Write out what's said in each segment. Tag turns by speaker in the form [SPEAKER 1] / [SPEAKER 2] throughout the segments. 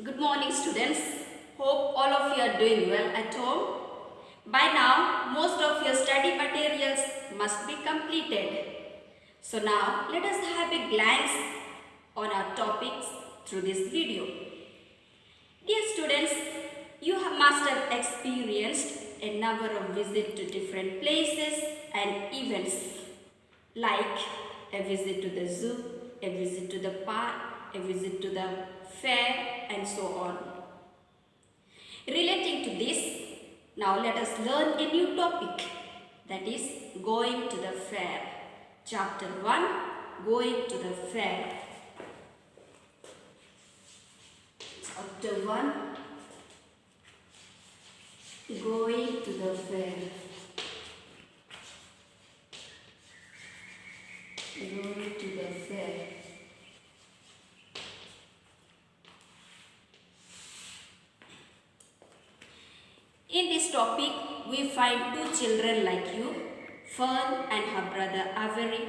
[SPEAKER 1] Good morning students. Hope all of you are doing well at home. By now, most of your study materials must be completed. So now, let us have a glance on our topics through this video. Dear students, must have experienced a number of visits to different places and events like a visit to the zoo, a visit to the park, a visit to the fair and so on. Relating to this, now let us learn a new topic, that is going to the fair. Chapter 1, going to the fair. Chapter 1, going to the fair. Going to the fair. In this topic, we find two children like you, Fern and her brother Avery.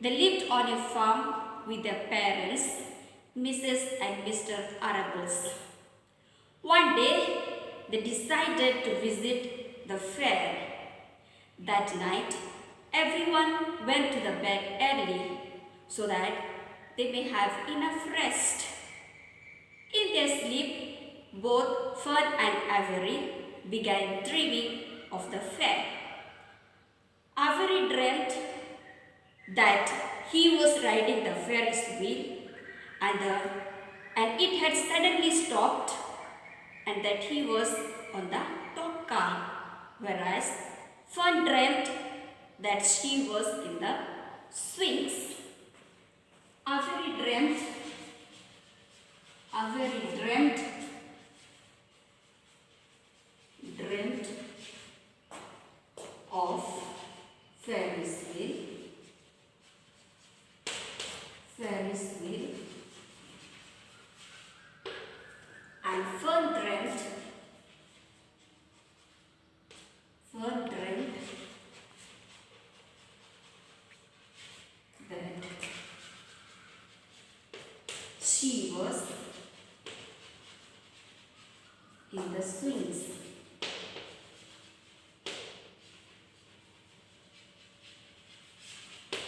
[SPEAKER 1] They lived on a farm with their parents, Mrs. and Mr. Arables. One day, they decided to visit the fair. That night, everyone went to the bed early so that they may have enough rest. In their sleep, both Fern and Avery began dreaming of the fair. Avery dreamt that he was riding the Ferris wheel and it had suddenly stopped and that he was on the top car, whereas Fern dreamt that she was in the swings. Avery dreamt of Ferris wheel, and Fern dreamt that she was in the swings.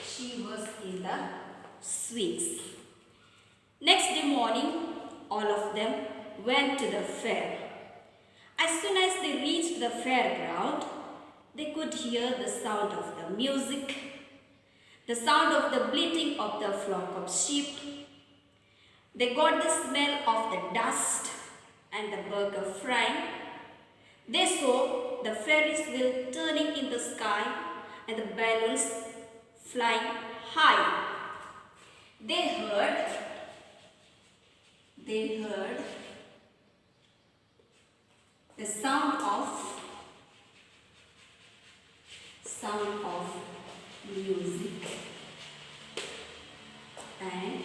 [SPEAKER 1] She was in the swings. Next day morning, all of them went to the fair. As soon as they reached the fairground, they could hear the sound of the music, the sound of the bleating of the flock of sheep. They got the smell of the dust and the burger frying. They saw the Ferris wheel turning in the sky and the balloons flying high. They heard the sound of music and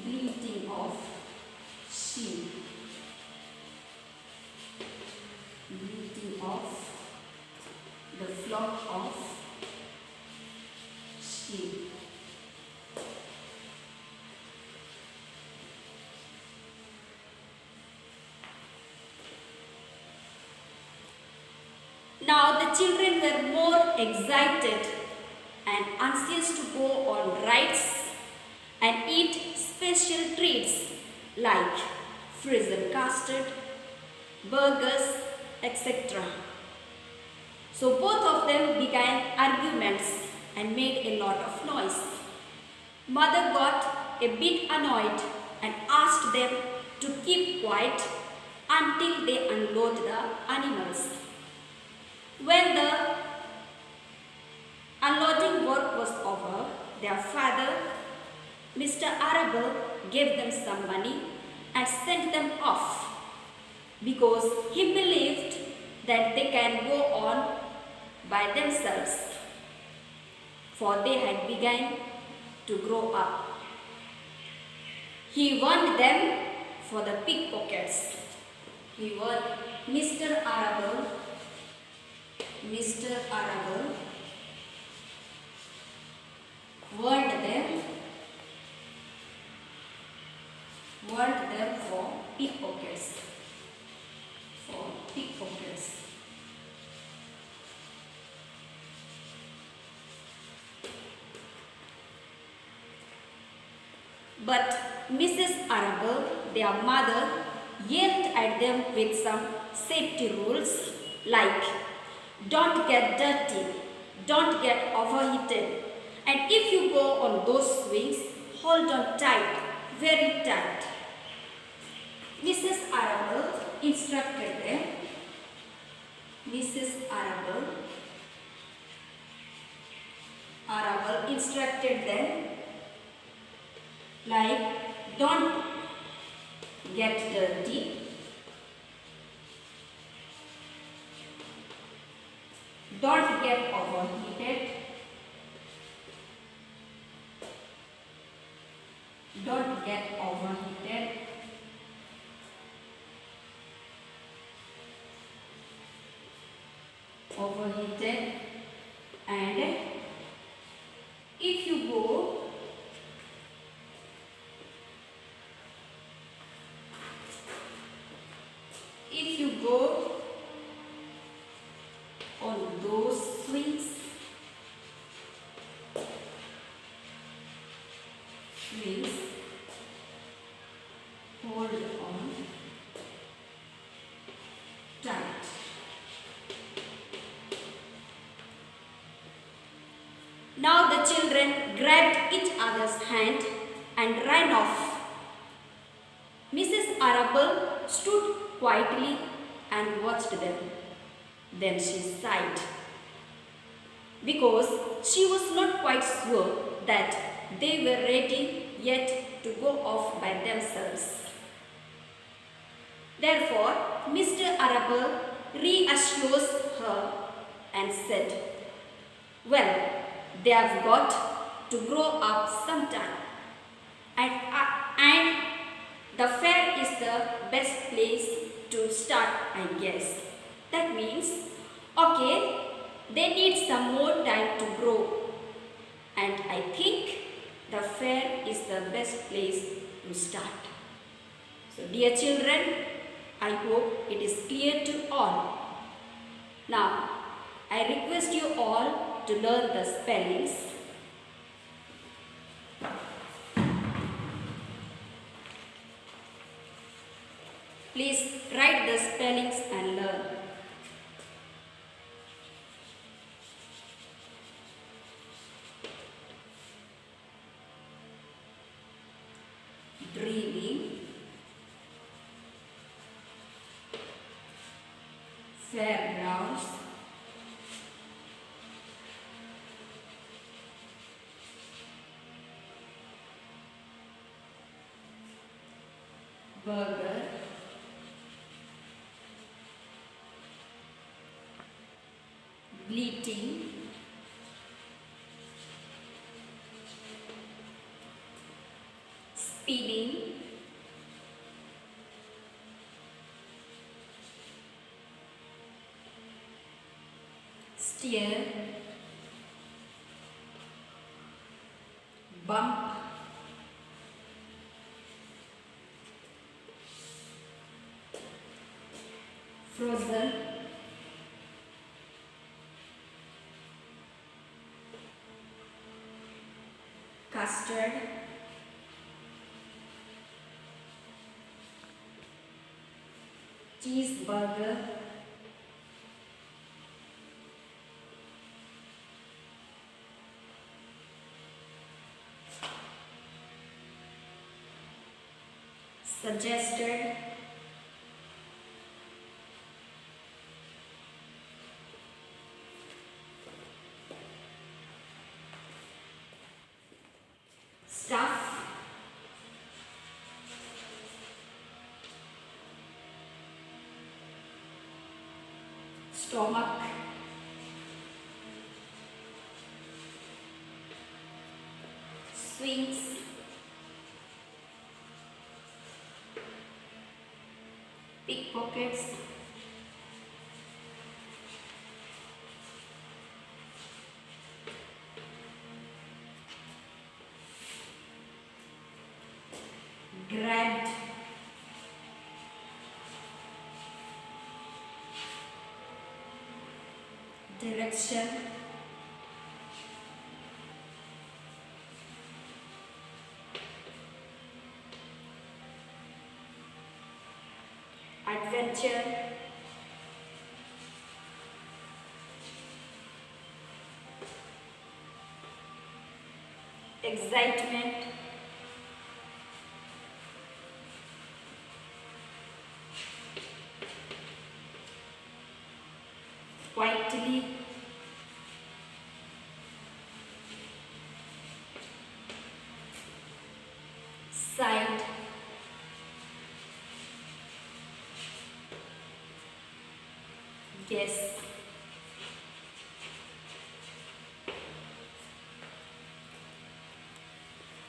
[SPEAKER 1] bleating of sheep. Bleating of the flock of sheep. Now the children were more excited and anxious to go on rides and eat special treats like frozen custard, burgers, etc. So both of them began arguments and made a lot of noise. Mother got a bit annoyed and asked them to keep quiet until they unload the animals. When the unloading work was over, their father, Mr. Arable, gave them some money and sent them off because he believed that they can go on by themselves, for they had begun to grow up. He warned them for the pickpockets. He warned Mr. Arable warned want them for pickpockets. For pickpockets. But Mrs. Arable, their mother, yelled at them with some safety rules like don't get dirty, don't get overheated, and if you go on those swings, hold on tight, very tight. Mrs. Arable instructed them. Mrs. Arable instructed them like don't get dirty, don't get overheated, don't get overheated, and if you go on those swings, hold on tight. Now the children grabbed each other's hand and ran off. Mrs. Arable stood quietly and watched them. Then she sighed because she was not quite sure that they were ready yet to go off by themselves. Therefore, Mr. Arable reassures her and said, well, they have got to grow up sometime, and the fair is the best place to start, I guess. That means, okay, they need some more time to grow, and I think the fair is the best place to start. So dear children, I hope it is clear to all. Now, I request you all to learn the spellings. Please write the spellings and learn. Dreaming, fairgrounds, burger, bleating, spinning, steer, bump, frozen, custard, cheeseburger, suggested, stuff, stomach, swings, pickpockets, grabbed, direction, adventure, excitement, quietly, sight, guess.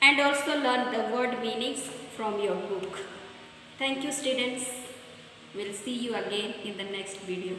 [SPEAKER 1] And also learn the word meanings from your book. Thank you, students. We'll see you again in the next video.